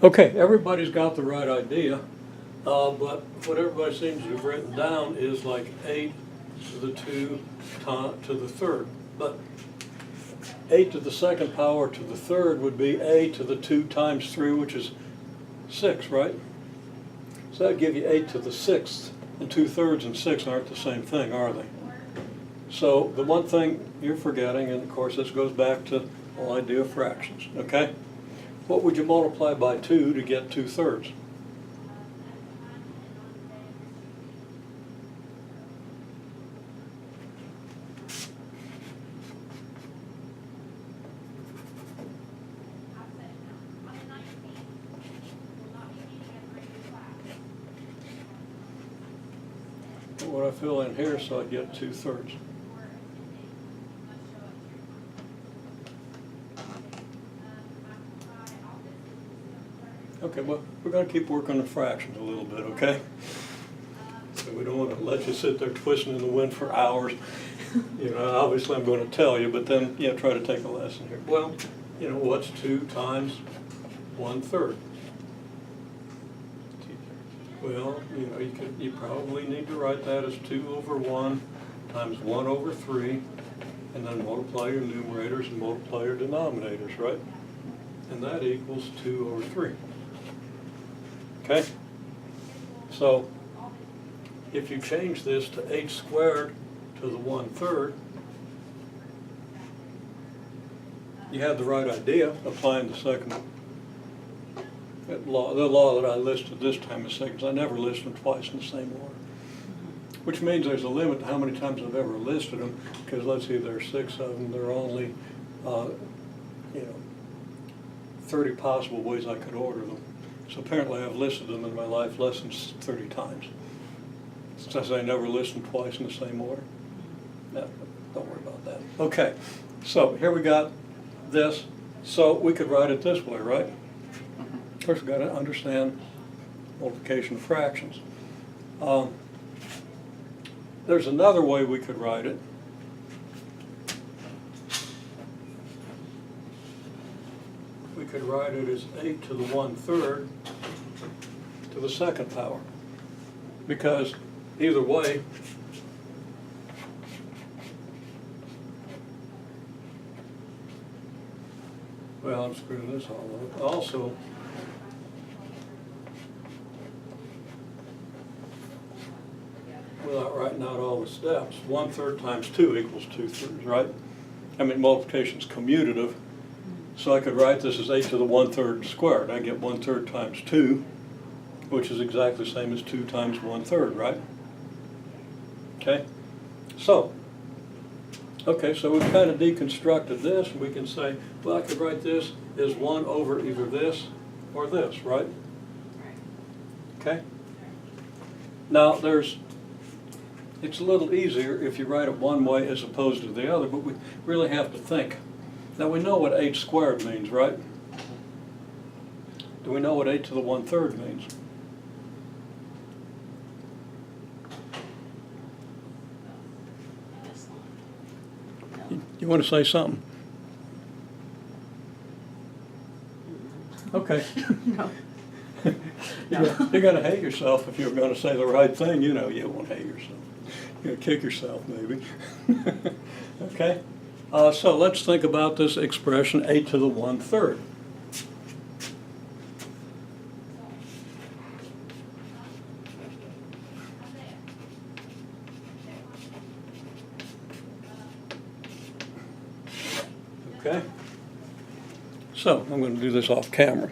Okay, everybody's got the right idea, but what everybody seems to have written down is like 8 to the 2 to the third. But 8 to the second power to the third would be a to the 2 times 3, which is 6, right? So that'd give you 8 to the 6th, and 2/3 and 6 aren't the same thing, are they? So the one thing you're forgetting, and of course this goes back to the whole idea of fractions, okay? What would you multiply by 2 to get 2/3? What I fill in here so I get 2/3. Okay, well, we're going to keep working on fractions a little bit, okay? So we don't want to let you sit there twisting in the wind for hours. You know, obviously I'm going to tell you, but then, you know, try to take a lesson here. Well, you know, what's 2 times 1/3? Well, you know, you probably need to write that as 2/1 times 1/3, and then multiply your numerators and multiply your denominators, right? And that equals 2/3. Okay? So, if you change this to h squared to the 1/3, you have the right idea, applying the second law. The law that I listed this time is seconds. I never list them twice in the same order. Which means there's a limit to how many times I've ever listed them, because let's see, there are 6 of them. There are only, 30 possible ways I could order them. So apparently I've listed them in my life less than 30 times. Since I never list them twice in the same order. No, don't worry about that. Okay, so here we got this. So we could write it this way, right? First, we've got to understand multiplication of fractions. There's another way we could write it. We could write it as 8 to the 1/3 to the second power. Because either way, well, I'm screwing this all up. Also, without writing out all the steps, 1/3 times 2 equals 2/3, right? I mean, multiplication's commutative, so I could write this as 8 to the 1/3 squared. I get 1/3 times 2, which is exactly the same as 2 times 1/3, right? Okay? So we've kind of deconstructed this, and we can say, well, I could write this as 1 over either this or this, right? Okay? Now, it's a little easier if you write it one way as opposed to the other, but we really have to think. Now, we know what 8 squared means, right? Do we know what 8 to the 1/3 means? You want to say something? Okay. No. You're going to hate yourself if you're going to say the right thing. You know you won't hate yourself. You're going to kick yourself, maybe. Okay? So let's think about this expression, 8 to the 1/3. Okay? So I'm going to do this off camera.